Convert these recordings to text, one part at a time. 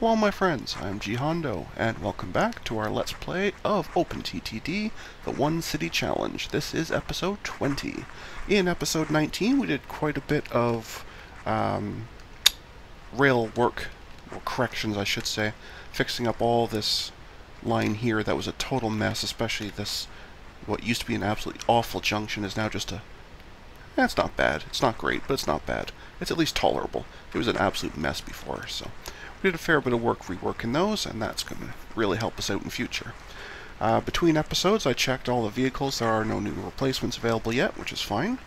Hello my friends, I'm G Hondo, and welcome back to our Let's Play of OpenTTD, the One City Challenge. This is episode 20. In episode 19 we did quite a bit of rail work, or corrections I should say, fixing up all this line here that was a total mess, especially this, what used to be an absolutely awful junction is now just a... it's not bad. It's not great, but it's not bad. It's at least tolerable. It was an absolute mess before, so... we did a fair bit of work reworking those, and that's going to really help us out in future. Between episodes, I checked all the vehicles. There are no new replacements available yet, which is fine.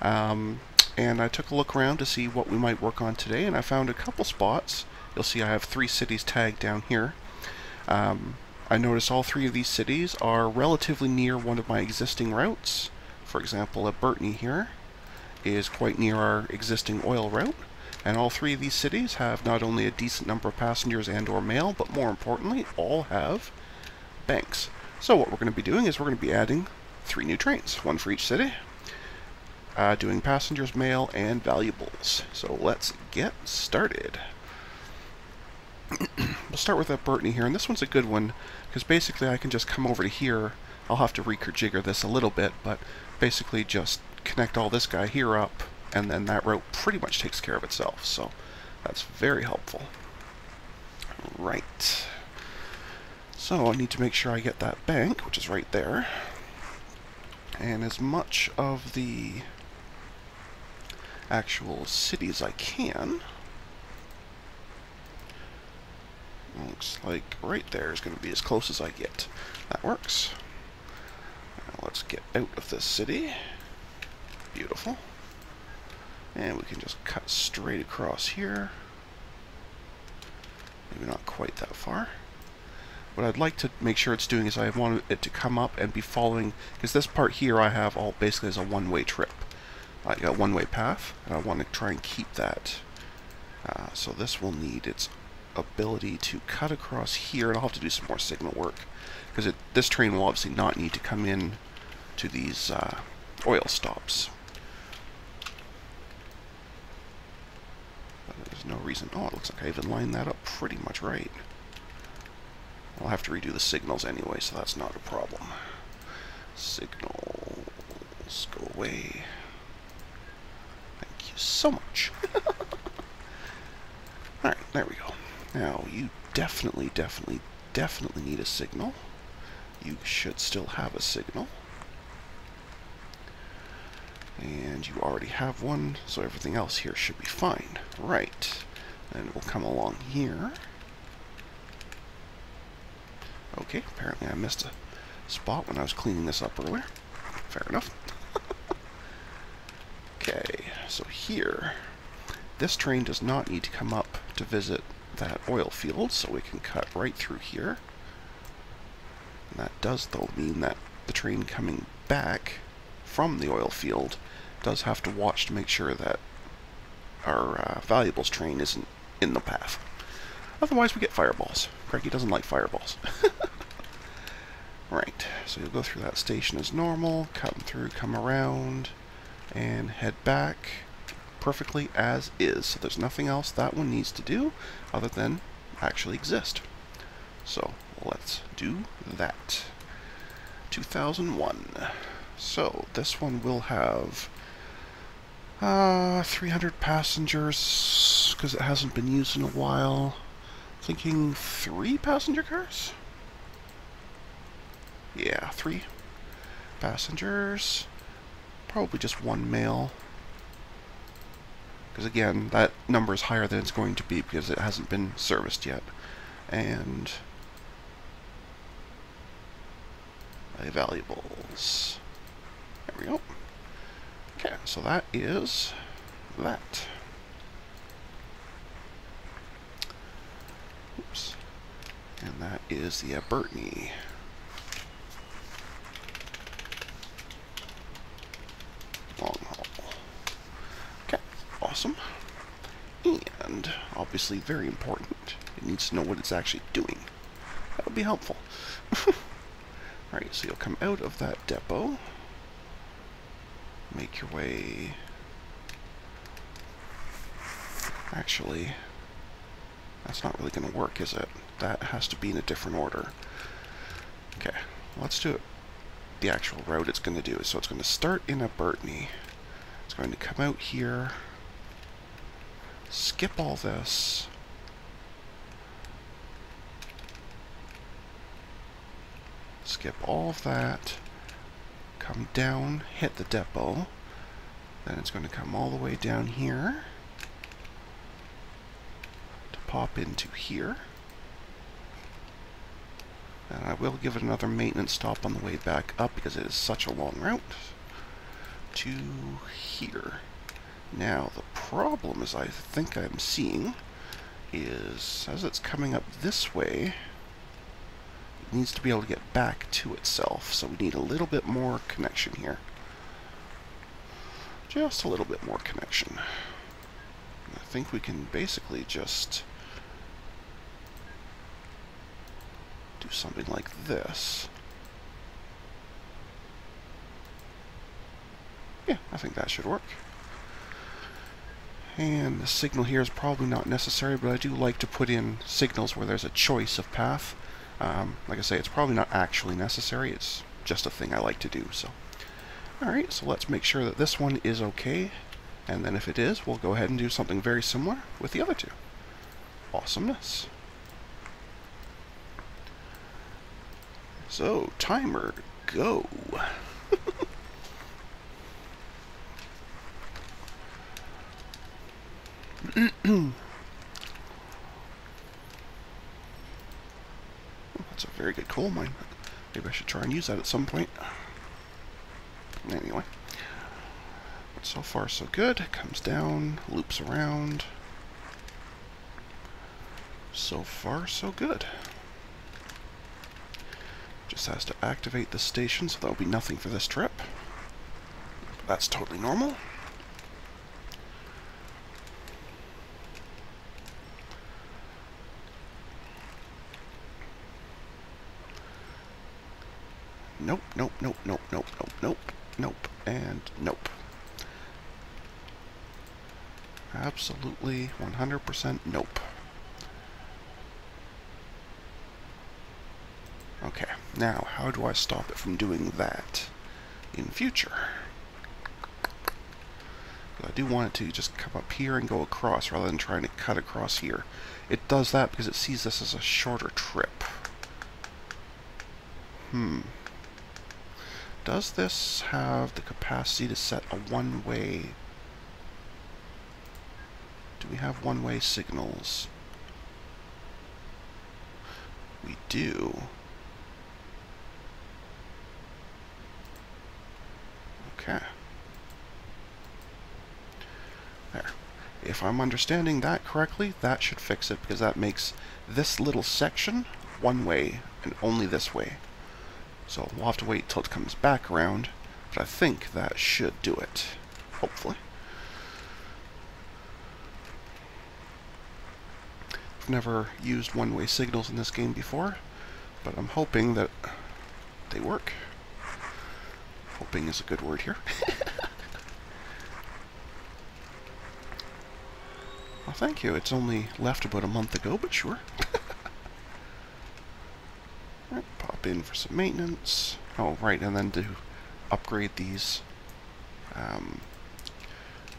And I took a look around to see what we might work on today, and I found a couple spots. You'll see I have 3 cities tagged down here. I noticed all 3 of these cities are relatively near one of my existing routes. For example, Abertney here is quite near our existing oil route. And all 3 of these cities have not only a decent number of passengers and or mail, but more importantly, all have banks. So what we're going to be doing is we're going to be adding 3 new trains, 1 for each city, doing passengers, mail, and valuables. So let's get started. We'll start with Abertney here, and this one's a good one, because basically I can just come over to here. I'll have to rejigger this a little bit, but basically just connect all this guy here up, and then that route pretty much takes care of itself, so that's very helpful. Right. So I need to make sure I get that bank, which is right there, and as much of the actual city as I can. Looks like right there is going to be as close as I get. That works. Now let's get out of this city. Beautiful. And we can just cut straight across here. Maybe not quite that far. What I'd like to make sure it's doing is I want it to come up and be following, because this part here I have all basically as a one-way trip. I got a one-way path, and I want to try and keep that. So this will need its ability to cut across here, and I'll have to do some more signal work, because this train will obviously not need to come in to these oil stops. There's no reason. Oh, it looks like I even lined that up pretty much right. I'll have to redo the signals anyway, so that's not a problem. Signals, go away. Thank you so much. Alright, there we go. Now, you definitely need a signal. You should still have a signal. And you already have one, so everything else here should be fine. Right. And we'll come along here. Okay, apparently I missed a spot when I was cleaning this up earlier. Fair enough. Okay, so here, this train does not need to come up to visit that oil field, so we can cut right through here. And that does, though, mean that the train coming back from the oil field does have to watch to make sure that our valuables train isn't in the path. Otherwise we get fireballs. Craigie doesn't like fireballs. Right, so you'll go through that station as normal, come through, come around, and head back perfectly as is. So there's nothing else that one needs to do other than actually exist. So let's do that. 2001. So this one will have 300 passengers, because it hasn't been used in a while. Thinking 3 passenger cars? Yeah, 3 passengers. Probably just 1 mail. Because again, that number is higher than it's going to be because it hasn't been serviced yet. And valuables. There we go. Okay, so that is that. Oops. And that is the Abertney. Long haul. Okay, awesome. And obviously very important, it needs to know what it's actually doing. That would be helpful. Alright, so you'll come out of that depot. Make your way... Actually, That's not really going to work, is it? That has to be in a different order. Okay, let's do it. The actual route it's going to do. So it's going to start in Abertney. It's going to come out here, skip all this, skip all of that, come down, hit the depot, then it's going to come all the way down here to pop into here. And I will give it another maintenance stop on the way back up because it is such a long route to here. Now, the problem is I think I'm seeing is as it's coming up this way, it needs to be able to get back to itself. So we need a little bit more connection here. Just a little bit more connection. I think we can basically just do something like this. Yeah, I think that should work. And the signal here is probably not necessary, but I do like to put in signals where there's a choice of path. Like I say, it's probably not actually necessary, it's just a thing I like to do. So, alright, so let's make sure that this one is okay, and then if it is, we'll go ahead and do something very similar with the other two. Awesomeness. So, timer, go. That's a very good coal mine. Maybe I should try and use that at some point. Anyway. But so far so good. Comes down, loops around. So far so good. Just has to activate the station, so there'll be nothing for this trip. That's totally normal. Nope, nope, nope, nope, nope, nope, nope, nope, and nope. Absolutely 100% nope. Okay, now how do I stop it from doing that in future? I do want it to just come up here and go across rather than trying to cut across here. It does that because it sees this as a shorter trip. Does this have the capacity to set a one-way? Do we have one-way signals? We do. Okay. There. If I'm understanding that correctly, that should fix it, because that makes this little section one way and only this way. So we'll have to wait till it comes back around, but I think that should do it. Hopefully. I've never used one-way signals in this game before, but I'm hoping that they work. Hoping is a good word here. Well, thank you. It's only left about a month ago, but sure. Right, pop in for some maintenance. Oh, right, and then to upgrade these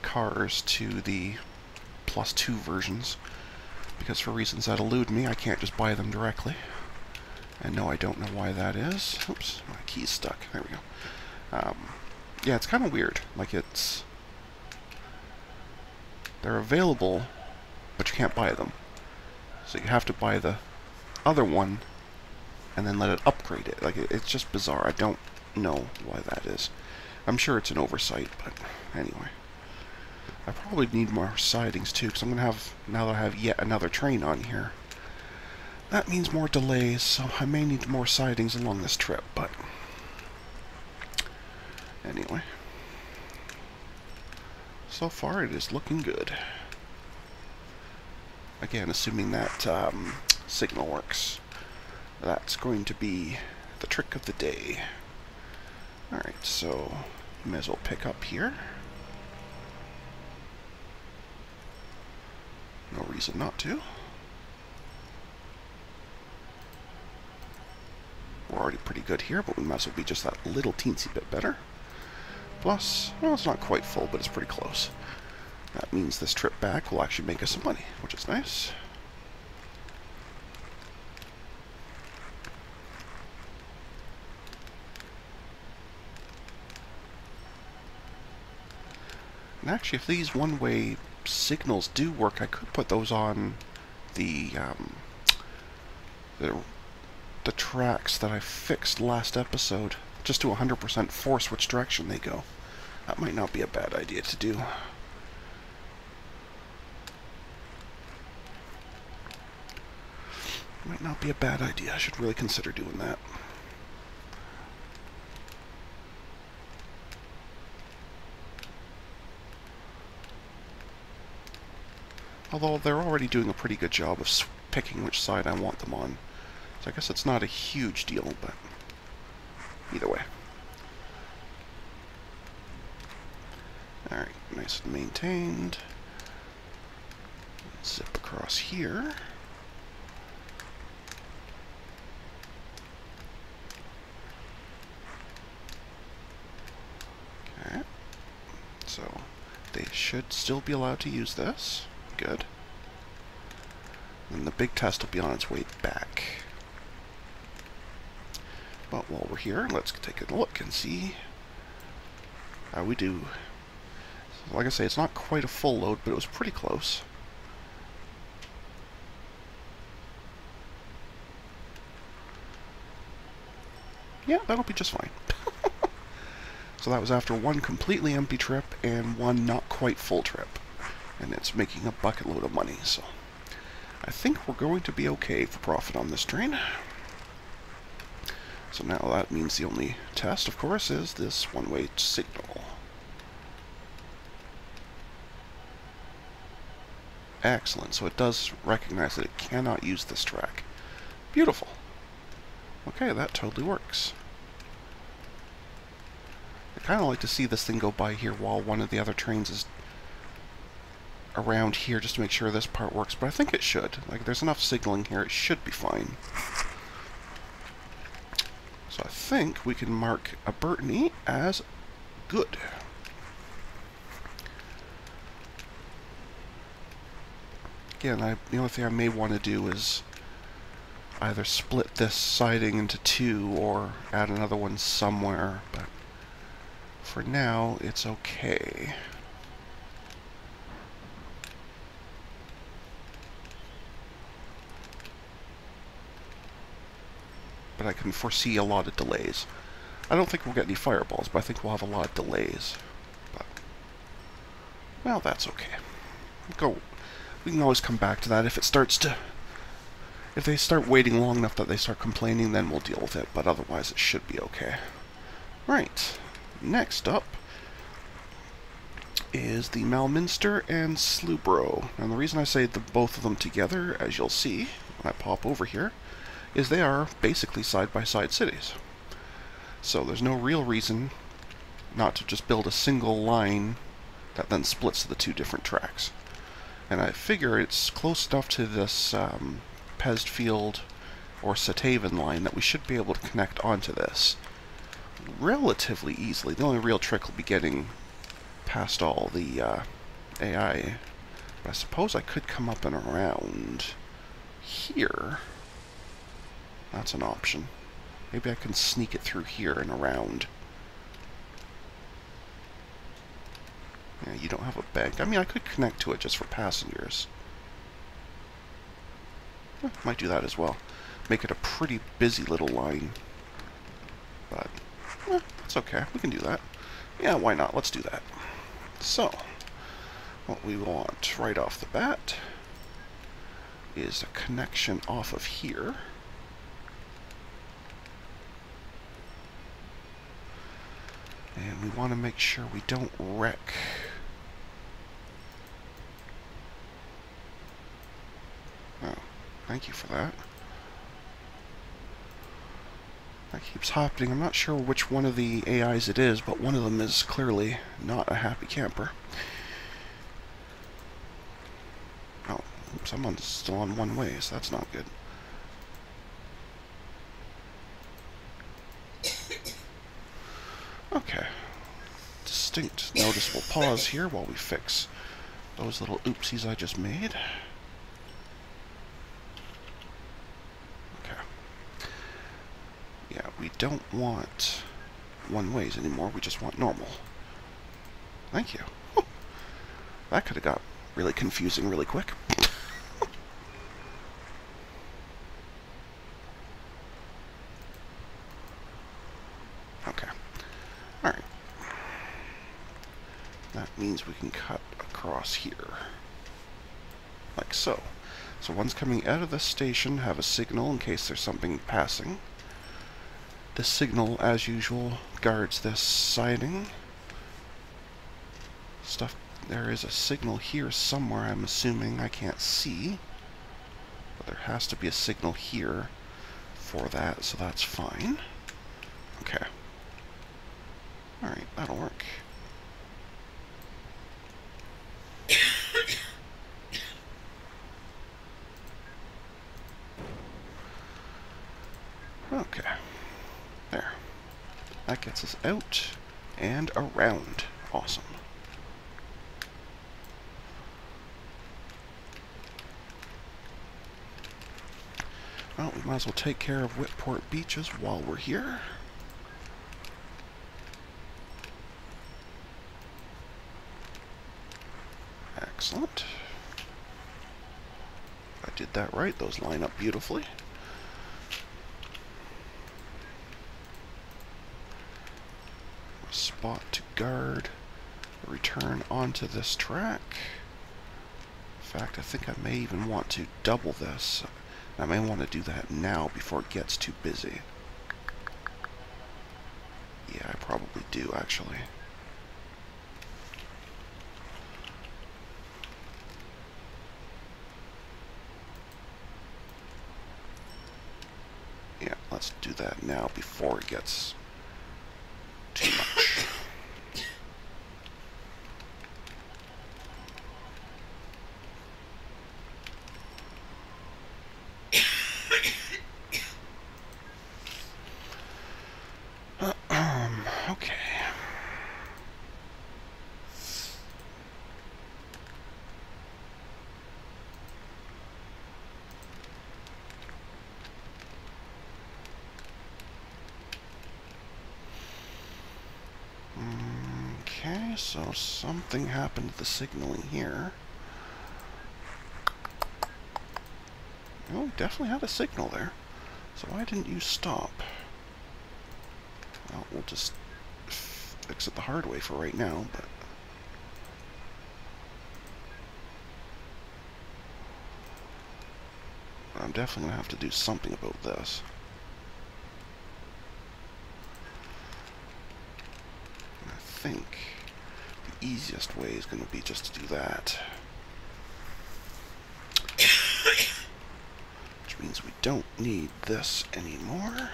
cars to the +2 versions, because for reasons that elude me, I can't just buy them directly. And no, I don't know why that is. Oops, my key's stuck. There we go. Yeah, it's kind of weird. Like, they're available, but you can't buy them. So you have to buy the other one and then let it upgrade it. Like, it's just bizarre. I don't know why that is. I'm sure it's an oversight, but anyway. I probably need more sidings too, because I'm going to have, now that I have yet another train on here, that means more delays, so I may need more sidings along this trip, but anyway. So far it is looking good. Again, assuming that signal works. That's going to be the trick of the day. Alright, so you may as well pick up here. No reason not to. We're already pretty good here, but we might as well be just that little teensy bit better. Plus, well, it's not quite full, but it's pretty close. That means this trip back will actually make us some money, which is nice. And actually, if these one-way signals do work, I could put those on the tracks that I fixed last episode, just to 100% force which direction they go. That might not be a bad idea to do. Might not be a bad idea. I should really consider doing that. Although they're already doing a pretty good job of picking which side I want them on. So I guess it's not a huge deal, but either way. Alright, nice and maintained. Zip across here. Okay. So, they should still be allowed to use this. Good. And the big test will be on its way back. But while we're here, let's take a look and see how we do. So like I say, it's not quite a full load, but it was pretty close. Yeah, that'll be just fine. So that was after one completely empty trip and one not quite full trip. And it's making a bucket load of money, so I think we're going to be okay for profit on this train. So now that means the only test, of course, is this one-way signal. Excellent, so it does recognize that it cannot use this track. Beautiful. Okay, that totally works. I kind of like to see this thing go by here while one of the other trains is around here just to make sure this part works, but I think it should. Like, there's enough signaling here, it should be fine. So I think we can mark Abertney as good. Again, the only thing I may want to do is either split this siding into two or add another one somewhere, but for now, it's okay. But I can foresee a lot of delays. I don't think we'll get any fireballs, but I think we'll have a lot of delays. But, well, that's okay. We can always come back to that if they start waiting long enough that they start complaining, then we'll deal with it, but otherwise it should be okay. Right, next up is the Malminster and Sloborough. And the reason I say both of them together, as you'll see when I pop over here, is they are basically side-by-side cities. So there's no real reason not to just build a single line that then splits the two different tracks. And I figure it's close enough to this Pesdfield or Satavan line that we should be able to connect onto this relatively easily. The only real trick will be getting past all the AI. But I suppose I could come up and around here. That's an option. Maybe I can sneak it through here and around. Yeah, you don't have a bank. I mean, I could connect to it just for passengers. Might do that as well. Make it a pretty busy little line. But, it's okay. We can do that. Yeah, why not? Let's do that. So, what we want right off the bat is a connection off of here. And we want to make sure we don't wreck. Oh, thank you for that. That keeps happening. I'm not sure which one of the AIs it is, but one of them is clearly not a happy camper. Oh, someone's still on one way, so that's not good. distinct, noticeable pause here while we fix those little oopsies I just made. Okay. Yeah, we don't want one-ways anymore, we just want normal. Thank you. Whew. That could have got really confusing really quick. Okay. Alright. That means we can cut across here. Like so. So one's coming out of the station, have a signal in case there's something passing. The signal, as usual, guards this siding. Stuff. There is a signal here somewhere, I'm assuming. I can't see. But there has to be a signal here for that, so that's fine. Okay. Alright, that'll work. Okay. There. That gets us out and around. Awesome. Well, we might as well take care of Whitport Beeches while we're here. Excellent. I did that right. Those line up beautifully. A spot to guard a return onto this track. In fact, I think I may even want to double this. I may want to do that now before it gets too busy. Yeah, I probably do, actually. Yeah, let's do that now before it gets too much. Okay. Okay, so something happened to the signaling here. Oh, definitely had a signal there. So why didn't you stop? Well, we'll just fix it the hard way for right now, but... I'm definitely going to have to do something about this. I think the easiest way is going to be just to do that. Which means we don't need this anymore.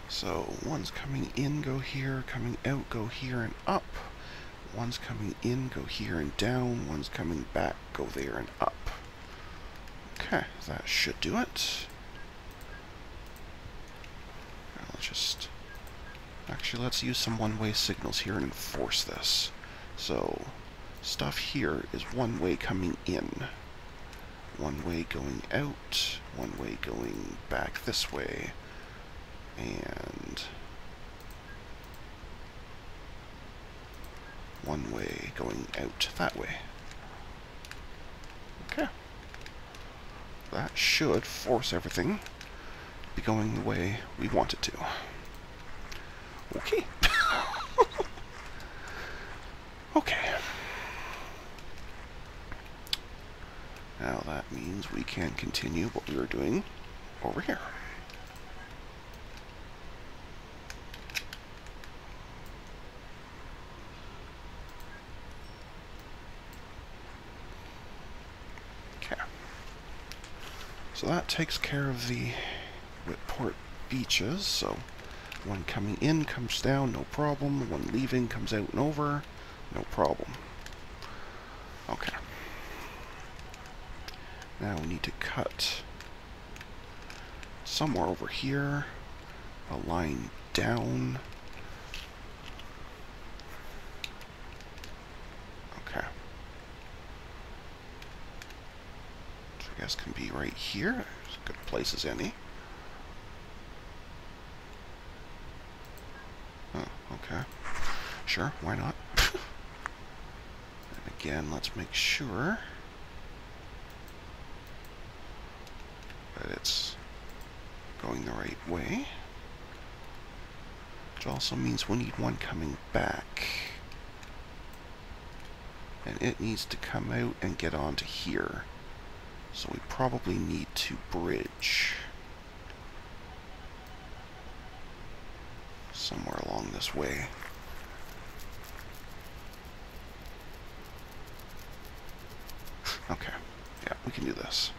So, one's coming in, go here, coming out, go here and up. One's coming in, go here and down. One's coming back, go there and up. Okay, that should do it. Now let's just... Actually, let's use some one-way signals here and enforce this. So, stuff here is one way coming in. One way going out. One way going back this way. And one way going out that way. Okay. That should force everything to be going the way we want it to. Okay. Okay. Now that means we can continue what we were doing over here. So that takes care of the Whitport Beeches. So one coming in comes down, no problem. One leaving comes out and over, no problem. Okay. Now we need to cut somewhere over here a line down. Okay. Which I guess can be right here. As good a place as any. Oh, okay. Sure, why not? And again, let's make sure that it's going the right way. Which also means we need one coming back. And it needs to come out and get onto here. So we probably need to bridge somewhere along this way. Okay, yeah, we can do this.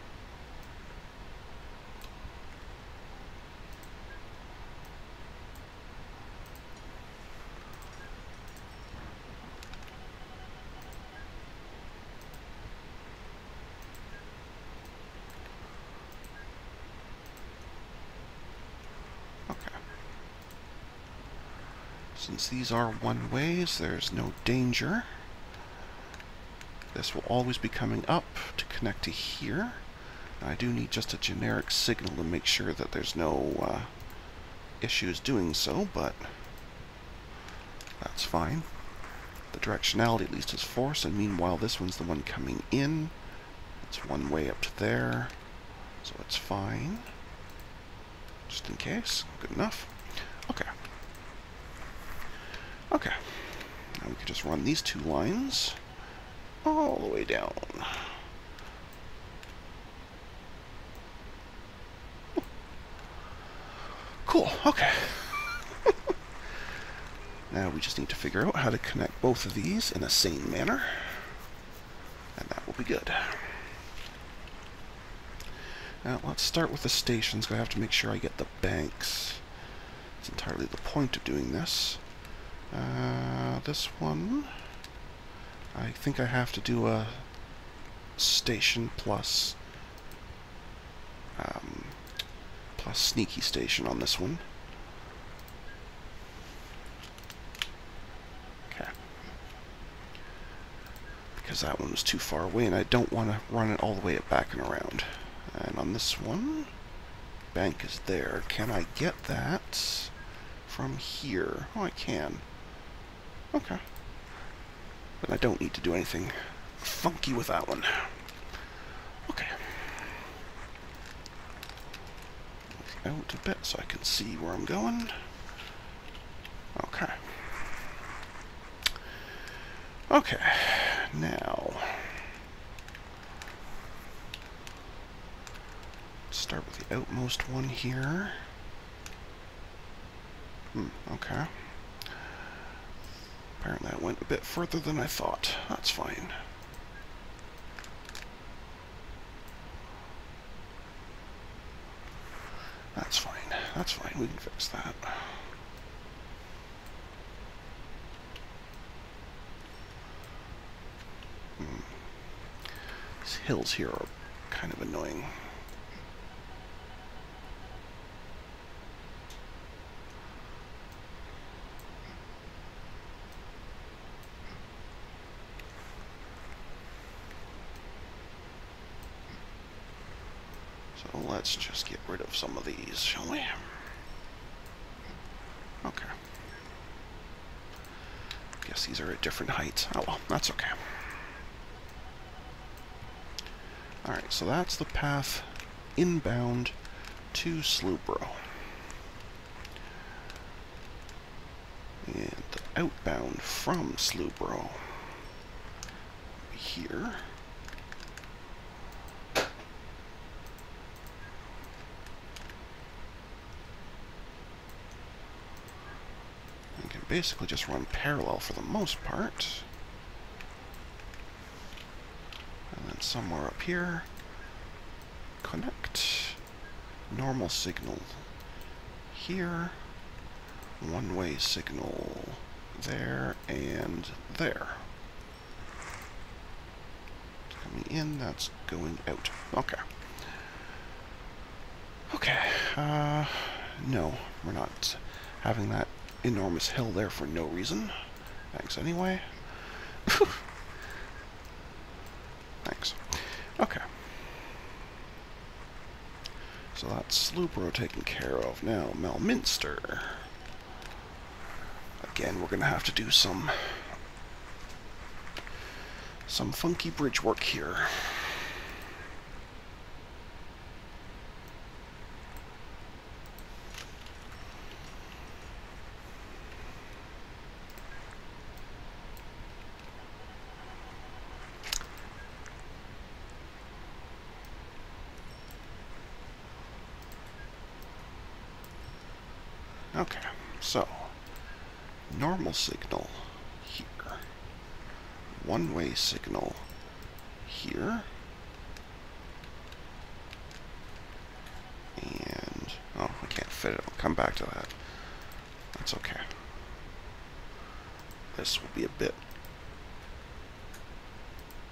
Since these are one-ways, there's no danger. This will always be coming up to connect to here. I do need just a generic signal to make sure that there's no issues doing so, but that's fine. The directionality at least is forced, and meanwhile this one's the one coming in. It's one way up to there, so it's fine. Just in case. Good enough. Okay. Okay, now we can just run these two lines all the way down. Cool, okay. Now we just need to figure out how to connect both of these in a sane manner, and that will be good. Now let's start with the stations. I have to make sure I get the banks. It's entirely the point of doing this. This one, I think I have to do a station plus sneaky station on this one. Okay. Because that one was too far away and I don't want to run it all the way back and around. And on this one, bank is there. Can I get that from here? Oh, I can. Okay. But I don't need to do anything funky with that one. Okay. Out a bit so I can see where I'm going. Okay. Okay. Now, start with the outmost one here. Okay. Apparently I went a bit further than I thought. That's fine. That's fine. That's fine. We can fix that. These hills here are kind of annoying. So let's just get rid of some of these, shall we? Okay. Guess these are at different heights. Oh well, that's okay. Alright, so that's the path inbound to Sloborough. And the outbound from Sloborough here. You can basically just run parallel for the most part. And then somewhere up here, connect. Normal signal here. One-way signal there and there. Coming in, that's going out. Okay. Okay. No, we're not having that enormous hill there for no reason. Thanks anyway. Thanks. Okay. So that's Sloborough taken care of. Now, Malminster. Again, we're going to have to do some funky bridge work here. Okay, so normal signal here, one-way signal here, and oh, I can't fit it. I'll come back to that. That's okay. This will be a bit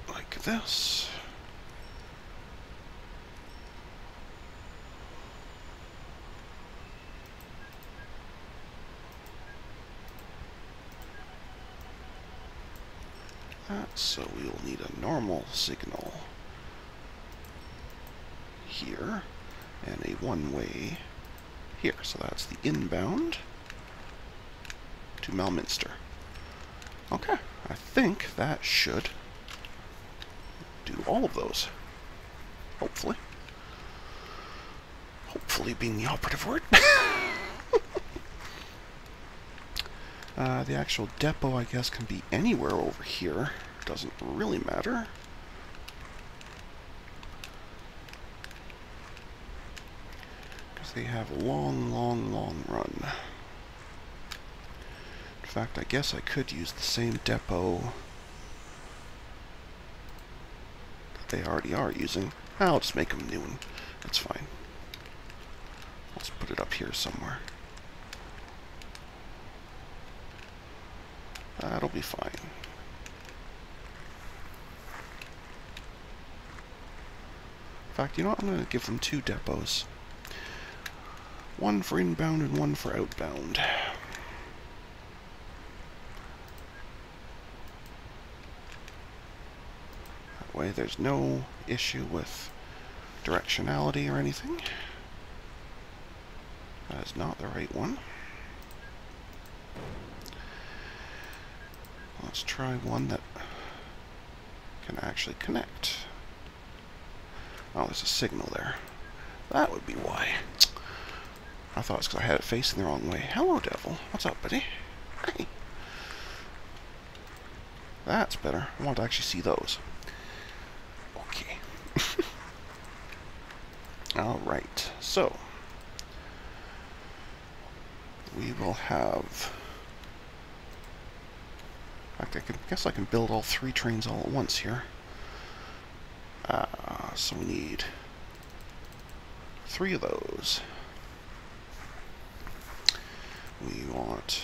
like this. So we will need a normal signal here and a one-way here. So that's the inbound to Malminster. Okay, I think that should do all of those. Hopefully. Hopefully being the operative word. The actual depot, I guess, can be anywhere over here. Doesn't really matter. Because they have a long, long, long run. In fact, I guess I could use the same depot that they already are using. I'll just make them new and that's fine. Let's put it up here somewhere. That'll be fine. In fact, you know what? I'm going to give them two depots. One for inbound and one for outbound. That way there's no issue with directionality or anything. That is not the right one. Let's try one that can actually connect. Oh, there's a signal there. That would be why. I thought it's because I had it facing the wrong way. Hello, devil. What's up, buddy? Hey. That's better. I want to actually see those. Okay. Alright, so we will have... In fact, I guess I can build all three trains all at once here. So we need 3 of those. We want...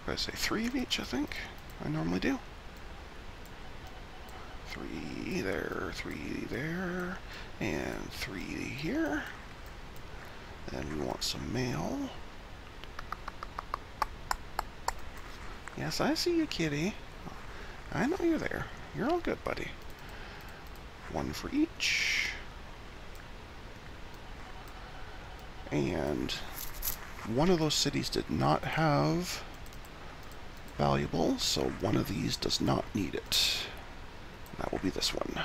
Did I say 3 of each, I think? I normally do. 3 there, 3 there, and 3 here. Then we want some mail. Yes, I see you, kitty. I know you're there. You're all good, buddy. 1 for each. And one of those cities did not have valuables, so one of these does not need it. That will be this one.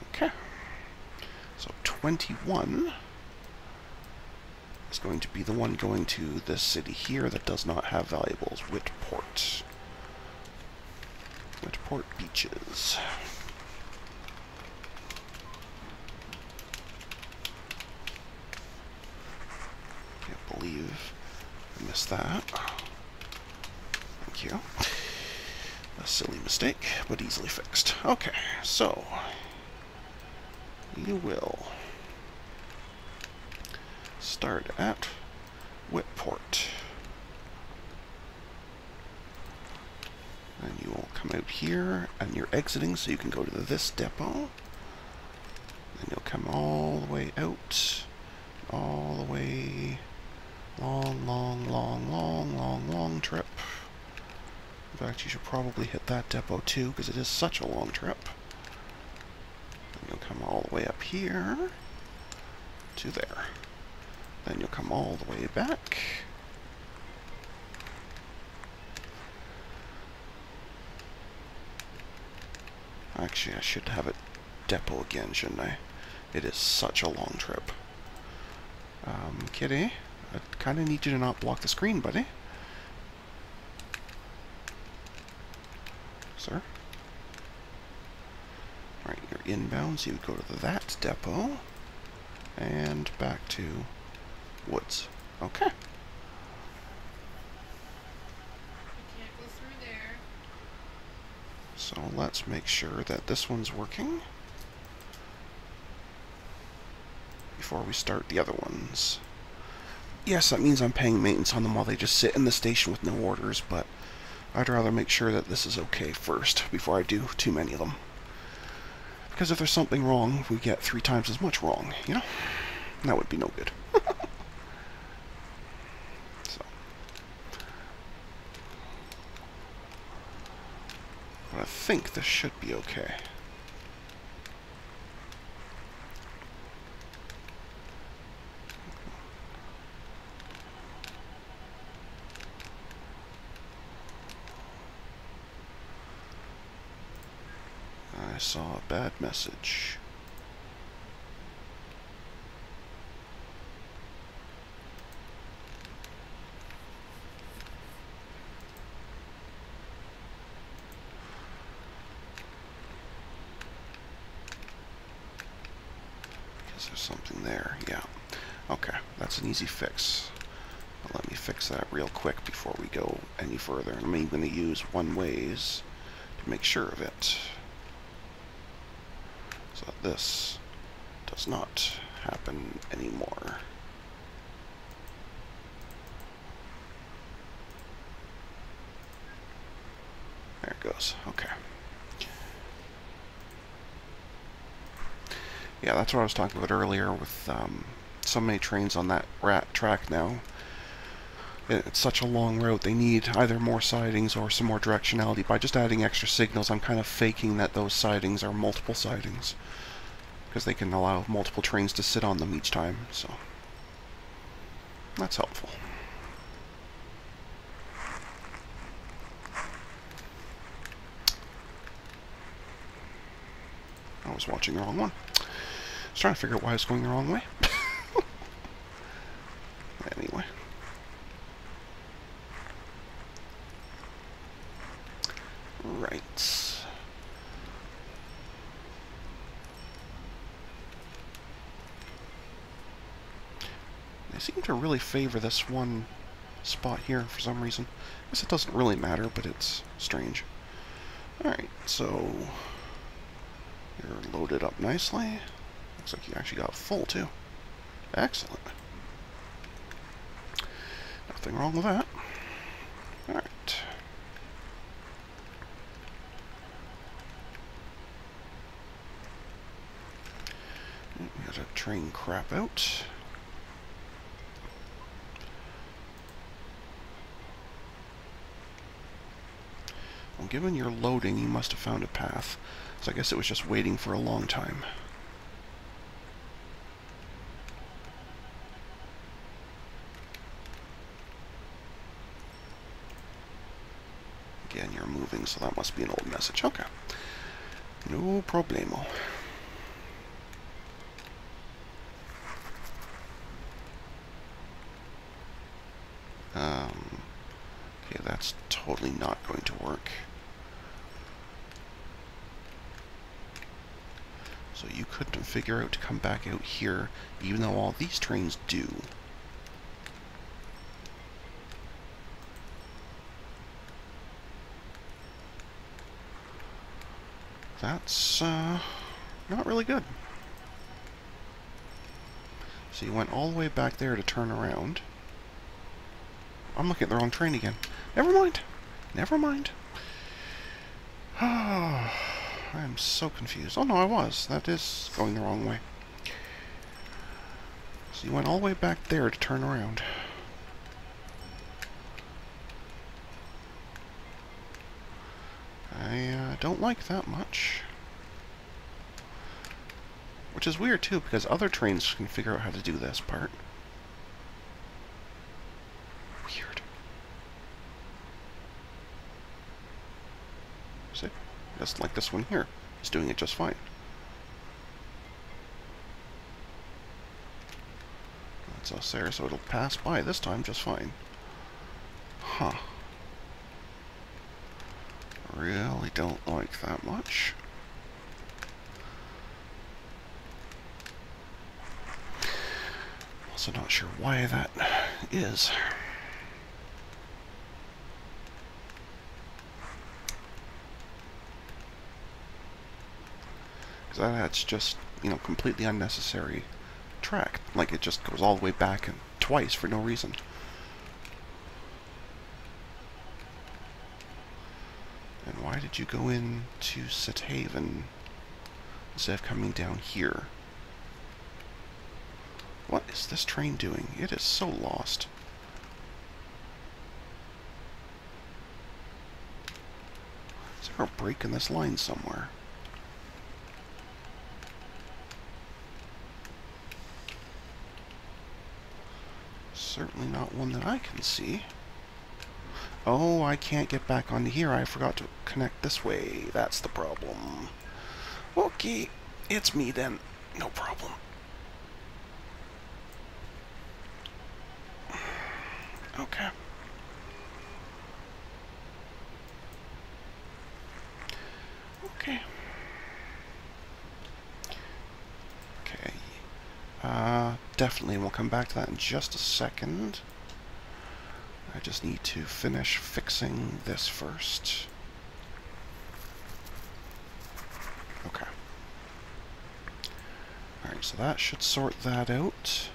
Okay. So 21 is going to be the one going to this city here that does not have valuables, Whitport. Whitport Beeches. Can't believe I missed that. Thank you. A silly mistake, but easily fixed. Okay, so you will start at Whitport. And you will come out here, and you're exiting, so you can go to this depot. Then you'll come all the way out, all the way, long trip. In fact, you should probably hit that depot too, because it is such a long trip. Then you'll come all the way up here to there. Then you'll come all the way back. Actually, I should have it depot again, shouldn't I? It is such a long trip. Kitty, I kind of need you to not block the screen, buddy. Sir? Alright, you're inbound, so you would go to that depot. And back to woods. Okay. You can't go through there. So let's make sure that this one's working before we start the other ones. Yes, that means I'm paying maintenance on them while they just sit in the station with no orders, but I'd rather make sure that this is okay first before I do too many of them. Because if there's something wrong, we get 3 times as much wrong, you know? That would be no good. So. But I think this should be okay. I saw a bad message. Is there something there? Yeah. Okay, that's an easy fix. But let me fix that real quick before we go any further. I'm even going to use one ways to make sure of it. So that this does not happen anymore. There it goes. Okay. Yeah, that's what I was talking about earlier with so many trains on that track now. It's such a long route, they need either more sidings or some more directionality. By just adding extra signals, I'm kind of faking that those sidings are multiple sidings, because they can allow multiple trains to sit on them each time, so that's helpful. I was watching the wrong one. I was trying to figure out why I was going the wrong way. Anyway. Right. They seem to really favor this one spot here for some reason. I guess it doesn't really matter, but it's strange. Alright, so you're loaded up nicely. Looks like you actually got full too. Excellent. Nothing wrong with that. Alright. We gotta train crap out. Well, given your loading, you must have found a path. So I guess it was just waiting for a long time. Again, you're moving, so that must be an old message. Okay. No problemo. Okay, that's totally not going to work. So you couldn't figure out to come back out here, even though all these trains do. That's not really good. So you went all the way back there to turn around. I'm looking at the wrong train again. Never mind. Never mind. I am so confused. Oh no, I was. That is going the wrong way. So you went all the way back there to turn around. I don't like that much. Which is weird too, because other trains can figure out how to do this part. Weird. See? Just like this one here. It's doing it just fine. That's us there, so it'll pass by this time just fine. Huh. Really don't like that much. Also not sure why that is. Because that's just, you know, completely unnecessary track. Like, it just goes all the way back and twice for no reason. And why did you go into Sethaven instead of coming down here? What is this train doing? It is so lost. Is there a break in this line somewhere? Certainly not one that I can see. Oh, I can't get back onto here. I forgot to connect this way. That's the problem. Okay, it's me then. No problem. Okay. Okay. Okay. Definitely, we'll come back to that in just a second. I just need to finish fixing this first. Okay. Alright, so that should sort that out.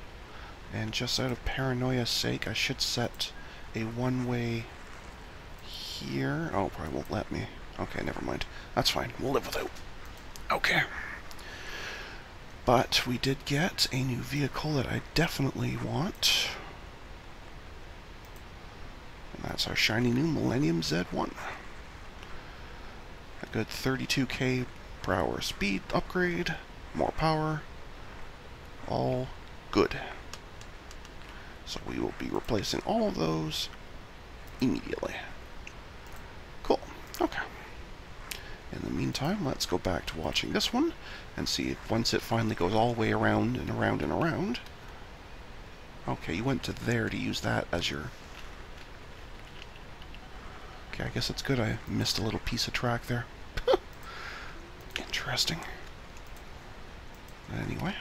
And just out of paranoia's sake, I should set a one-way here. Oh, probably won't let me. Okay, never mind. That's fine. We'll live without. Okay. But we did get a new vehicle that I definitely want. And that's our shiny new Millennium Z1. A good 32k per hour speed upgrade, more power, all good. So we will be replacing all of those immediately. Cool. Okay. In the meantime, let's go back to watching this one and see if once it finally goes all the way around and around and around. Okay, you went to there to use that as your... Okay, I guess it's good I missed a little piece of track there. Interesting. Anyway.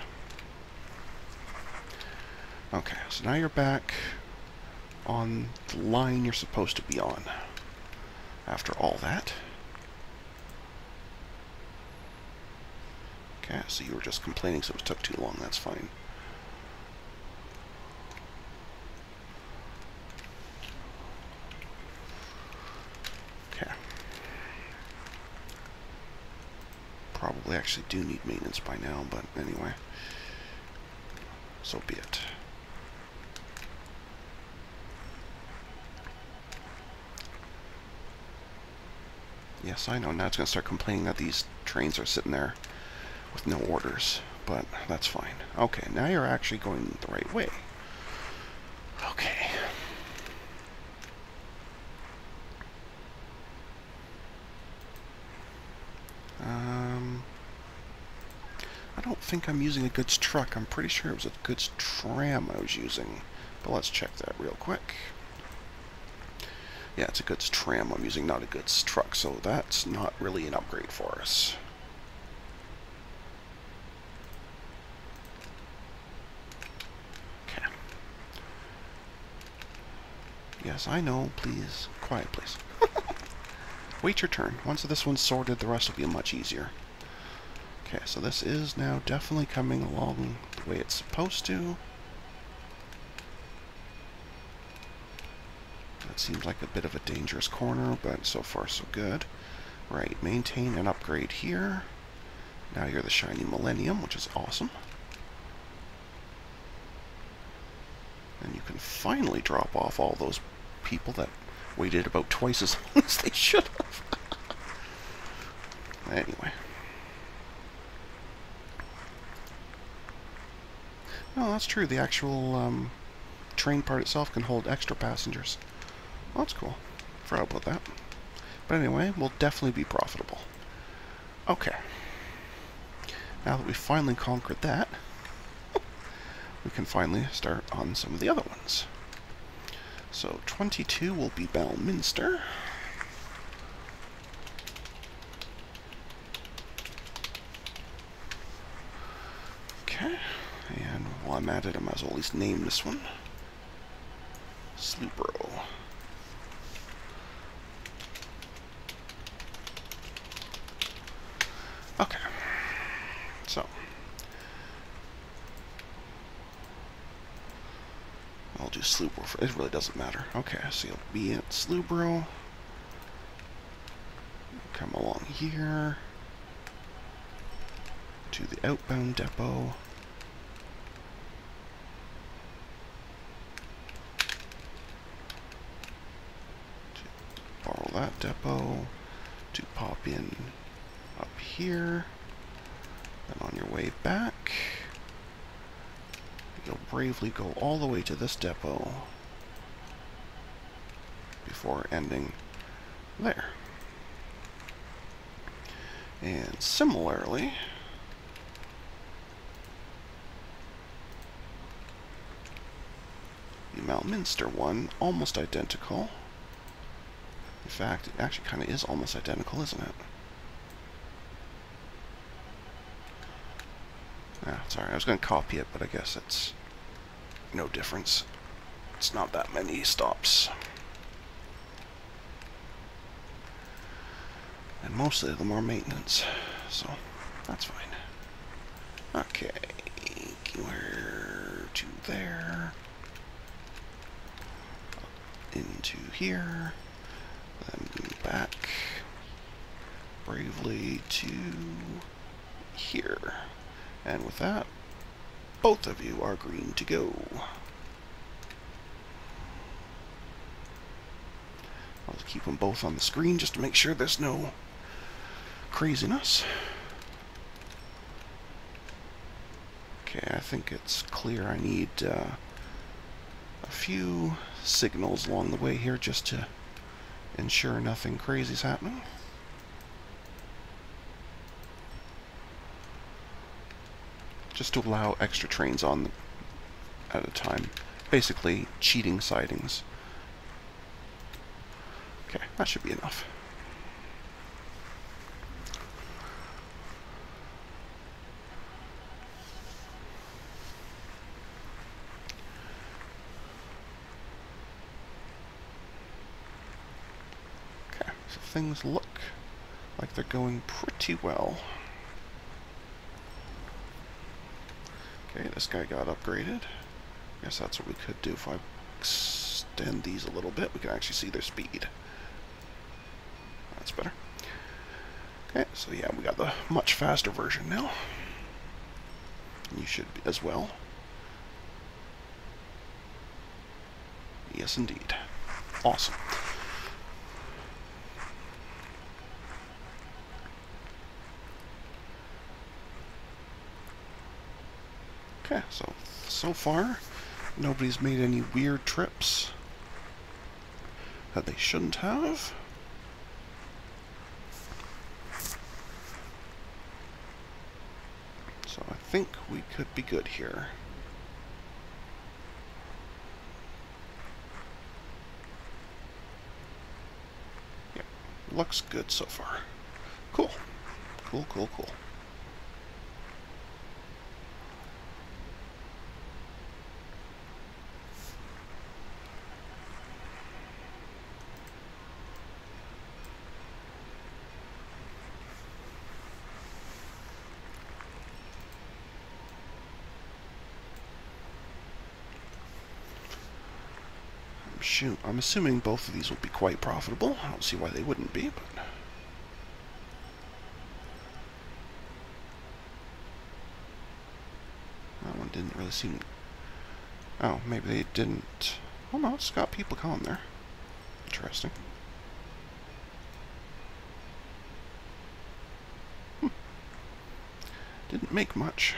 Okay, so now you're back on the line you're supposed to be on. After all that. Okay, so you were just complaining so it took too long, that's fine. Okay. Probably actually do need maintenance by now, but anyway. So be it. Yes, I know, now it's going to start complaining that these trains are sitting there with no orders, but that's fine. Okay, now you're actually going the right way. Okay. I don't think I'm using a goods truck. I'm pretty sure it was a goods tram I was using, but let's check that real quick. Yeah, it's a goods tram I'm using, not a goods truck, so that's not really an upgrade for us. Okay. Yes, I know, please. Quiet, please. Wait your turn. Once this one's sorted, the rest will be much easier. Okay, so this is now definitely coming along the way it's supposed to. That seems like a bit of a dangerous corner, but so far so good. Right, maintain and upgrade here. Now you're the shiny Millennium, which is awesome. And you can finally drop off all those people that waited about twice as long as they should have. Anyway. Oh, that's true. The actual train part itself can hold extra passengers. Well, that's cool. Forgot about that. But anyway, we'll definitely be profitable. Okay. Now that we've finally conquered that, we can finally start on some of the other ones. So 22 will be Malminster. Okay. And while I'm at it, I might as well at least name this one. Sloborough. Okay. So. I'll do Sloborough. It really doesn't matter. Okay, so you'll be at Sloborough. Come along here to the outbound depot. To borrow that depot. To pop in up here. Then on your way back, you'll bravely go all the way to this depot before ending there. And similarly, the Malminster one, almost identical. In fact, it actually kind of is almost identical, isn't it? Ah, sorry, I was going to copy it, but I guess it's no difference. It's not that many stops. And mostly the more maintenance, so that's fine. Okay, where to there? Into here, then back bravely to here. And with that, both of you are green to go. I'll just keep them both on the screen just to make sure there's no craziness. Okay, I think it's clear. I need a few signals along the way here just to ensure nothing crazy's happening. Just to allow extra trains on at a time. Basically, cheating sidings. Okay, that should be enough. Okay, so things look like they're going pretty well. Okay, this guy got upgraded. Guess that's what we could do. If I extend these a little bit, we can actually see their speed. That's better. Okay, so yeah, we got the much faster version now. You should be as well. Yes, indeed. Awesome. Okay, so far, nobody's made any weird trips that they shouldn't have. So I think we could be good here. Yep, looks good so far. Cool. Cool, cool, cool. Shoot, I'm assuming both of these will be quite profitable. I don't see why they wouldn't be, but... That one didn't really seem Oh, maybe they didn't. Oh no, it's got people going there. Interesting. Didn't make much.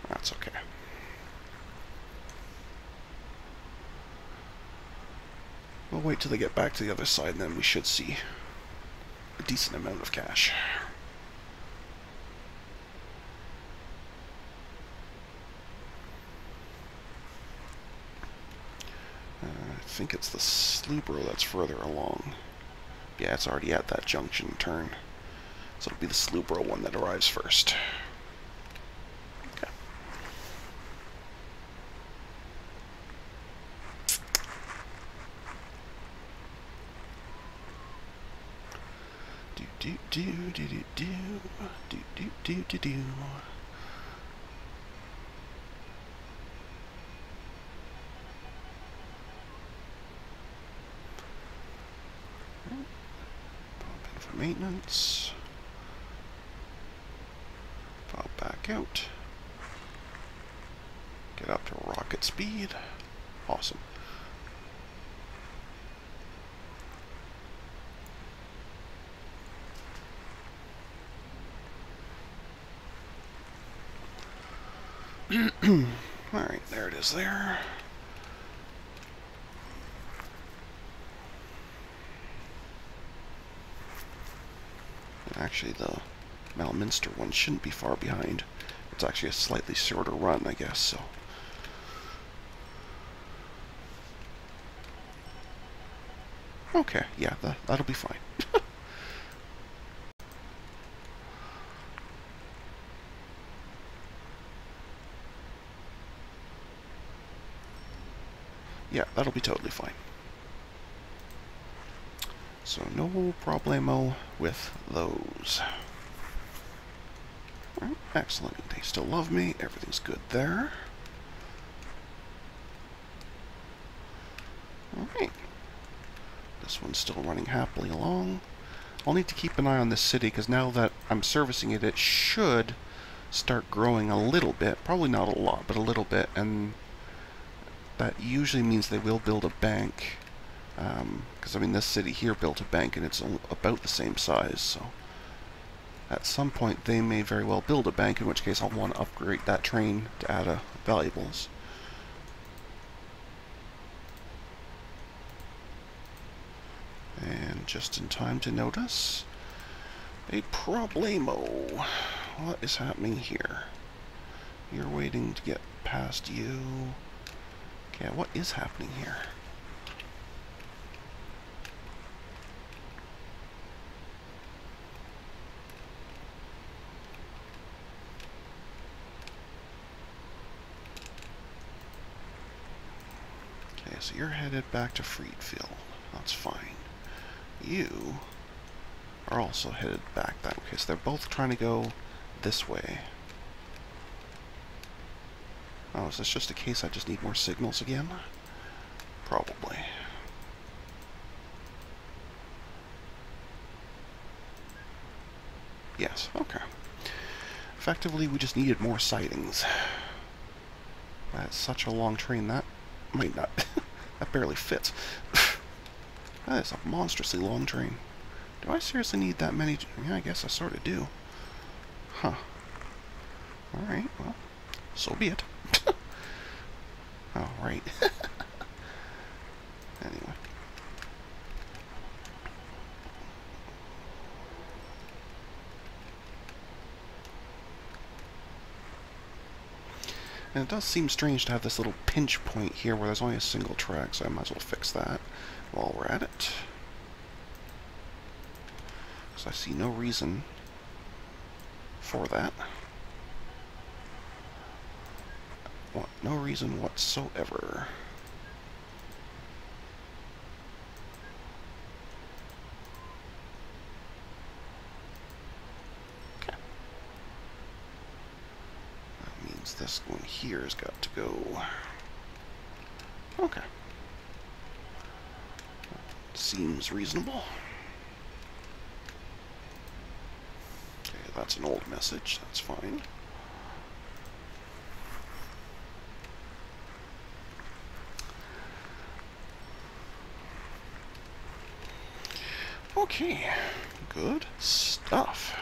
That's okay. We'll wait till they get back to the other side, and then we should see a decent amount of cash. I think it's the Sloborough that's further along. Yeah, it's already at that junction turn. So it'll be the Sloborough one that arrives first. Okay. Do do do do do do do do do do. Pop in for maintenance. Pop back out. Get up to rocket speed. Awesome. Alright, there it is there. And actually, the Malminster one shouldn't be far behind. It's actually a slightly shorter run, I guess, so. Okay, yeah, that'll be fine. Yeah, that'll be totally fine. So no problemo with those. Alright, excellent. They still love me. Everything's good there. Alright. This one's still running happily along. I'll need to keep an eye on this city, because now that I'm servicing it, it should start growing a little bit. Probably not a lot, but a little bit. And that usually means they will build a bank. Because, I mean, this city here built a bank, and it's about the same size, so at some point they may very well build a bank, in which case I'll want to upgrade that train to add valuables. And just in time to notice a problemo. What is happening here? You're waiting to get past you. Okay, what is happening here? Okay, so you're headed back to Freedfield. That's fine. You are also headed back that way. Okay, so they're both trying to go this way. Oh, is this just a case I just need more signals again? Probably. Yes, okay. Effectively, we just needed more sightings. That's such a long train, that might not... that barely fits. That is a monstrously long train. Do I seriously need that many? Yeah, I guess I sort of do. Huh. Alright, well, so be it. Oh, right. Anyway. And it does seem strange to have this little pinch point here where there's only a single track, so I might as well fix that while we're at it. Because I see no reason for that. No reason whatsoever. Okay. That means this one here has got to go. Okay. Seems reasonable. Okay, that's an old message. That's fine. Okay, good stuff.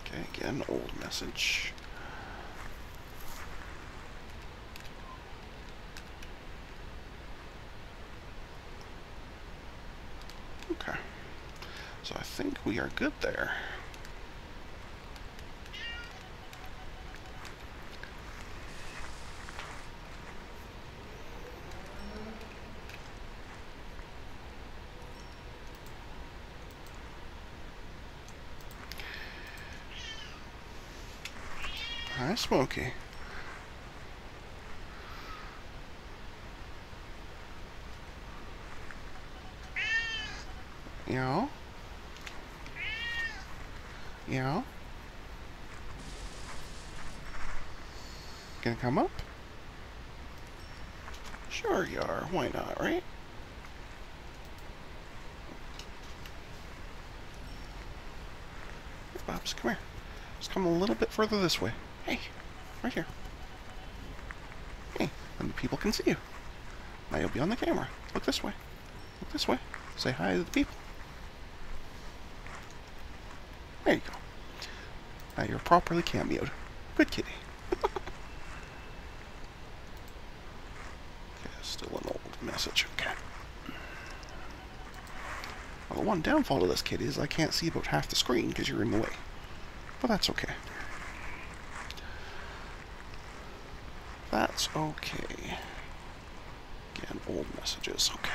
Okay, again, old message. Okay, so I think we are good there. Hi, Smokey. Yeah? Yeah? Gonna come up? Sure you are. Why not, right? Here, Bobs, come here. Just come a little bit further this way. Hey, right here. Hey, then the people can see you. Now you'll be on the camera. Look this way. Look this way. Say hi to the people. There you go. Now you're properly cameoed. Good kitty. Okay, still an old message. Okay. Well, the one downfall to this kitty is I can't see about half the screen because you're in the way. But that's okay. That's okay. Again, old messages. Okay.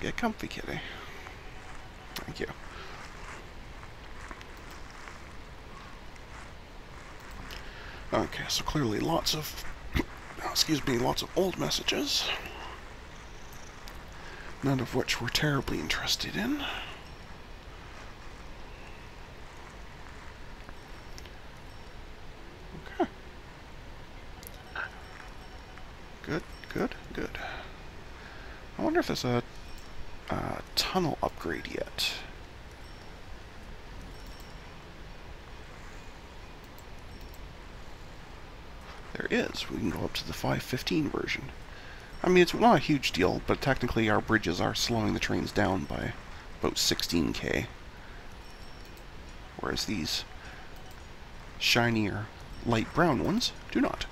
Get comfy, kitty. Thank you. Okay, so clearly lots of, excuse me, lots of old messages. None of which we're terribly interested in. Okay. Good, good, good. I wonder if there's a tunnel upgrade yet. There is. We can go up to the 515 version. I mean, it's not a huge deal, but technically our bridges are slowing the trains down by about 16k. Whereas these shinier light brown ones do not.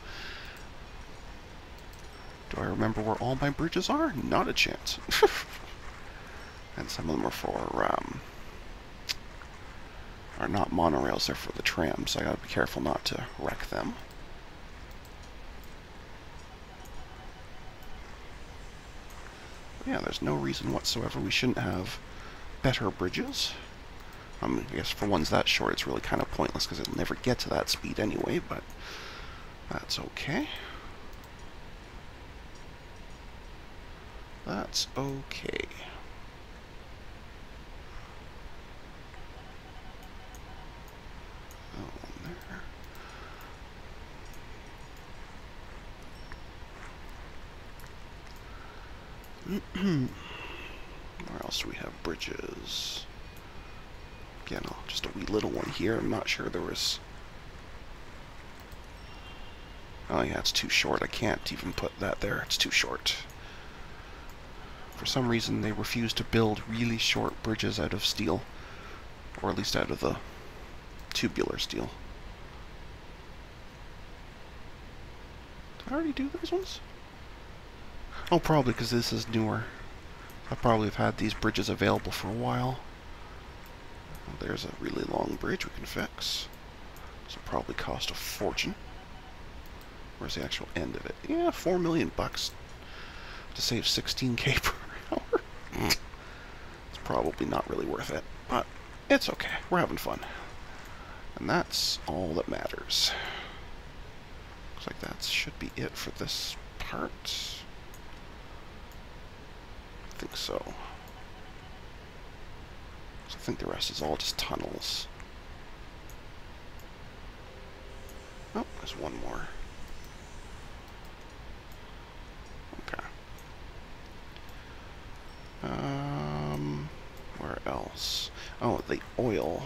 Do I remember where all my bridges are? Not a chance. And some of them are for, are not monorails, they're for the trams, so I gotta be careful not to wreck them. But yeah, there's no reason whatsoever we shouldn't have better bridges. I guess for ones that short, it's really kind of pointless because it'll never get to that speed anyway, but that's okay. That's okay. Where else do we have bridges? Again, just a wee little one here. I'm not sure there was... Oh yeah, it's too short. I can't even put that there. It's too short. For some reason, they refuse to build really short bridges out of steel. Or at least out of the tubular steel. Did I already do those ones? Oh, probably because this is newer. I probably have had these bridges available for a while. Well, there's a really long bridge we can fix. This will probably cost a fortune. Where's the actual end of it? Yeah, $4 million bucks to save 16k per hour. It's probably not really worth it, but it's okay. We're having fun. And that's all that matters. Looks like that should be it for this part. I think so. So I think the rest is all just tunnels. Oh, There's one more. Okay. Where else? Oh, the oil.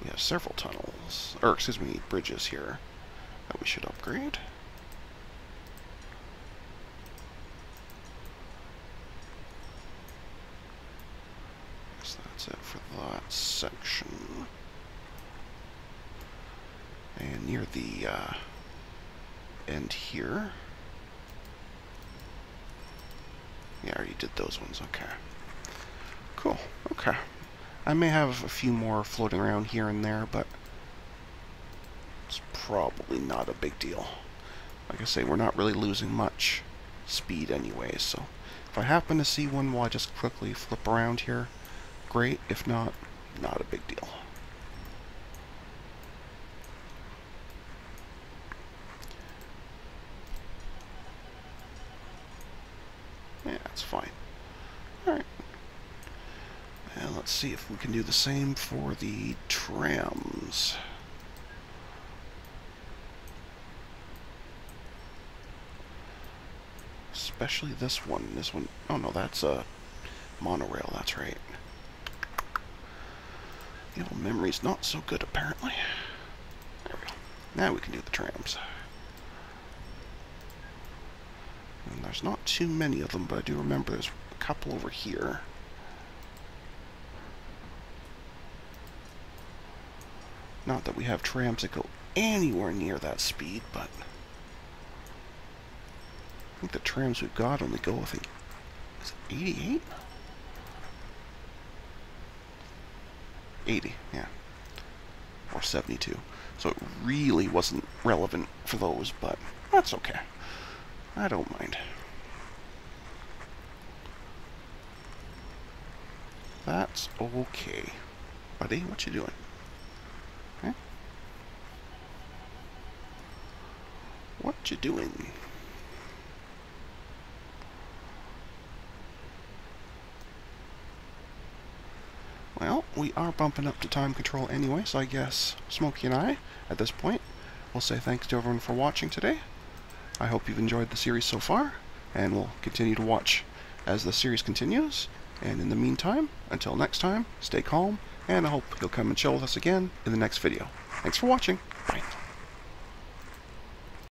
We have several tunnels, or excuse me, bridges here that we should upgrade. So that's it for that section. And near the end here. Yeah, I already did those ones. Okay. Cool. Okay. I may have a few more floating around here and there, but it's probably not a big deal. Like I say, we're not really losing much speed anyway, so if I happen to see one while I just quickly flip around here, great. If not, not a big deal. Yeah, that's fine. Alright. And let's see if we can do the same for the trams. Especially this one. This one. Oh no, that's a monorail. That's right. The old memory's not so good, apparently. There we go. Now we can do the trams. And there's not too many of them, but I do remember there's a couple over here. Not that we have trams that go anywhere near that speed, but I think the trams we've got only go, I think, is it 88? 80, yeah. Or 72. So it really wasn't relevant for those, but that's okay. I don't mind. That's okay. Buddy, what you doing? Eh? What you doing? Well, we are bumping up to time control anyway, so I guess Smokey and I, at this point, will say thanks to everyone for watching today. I hope you've enjoyed the series so far, and we'll continue to watch as the series continues. And in the meantime, until next time, stay calm, and I hope you'll come and chill with us again in the next video. Thanks for watching. Bye.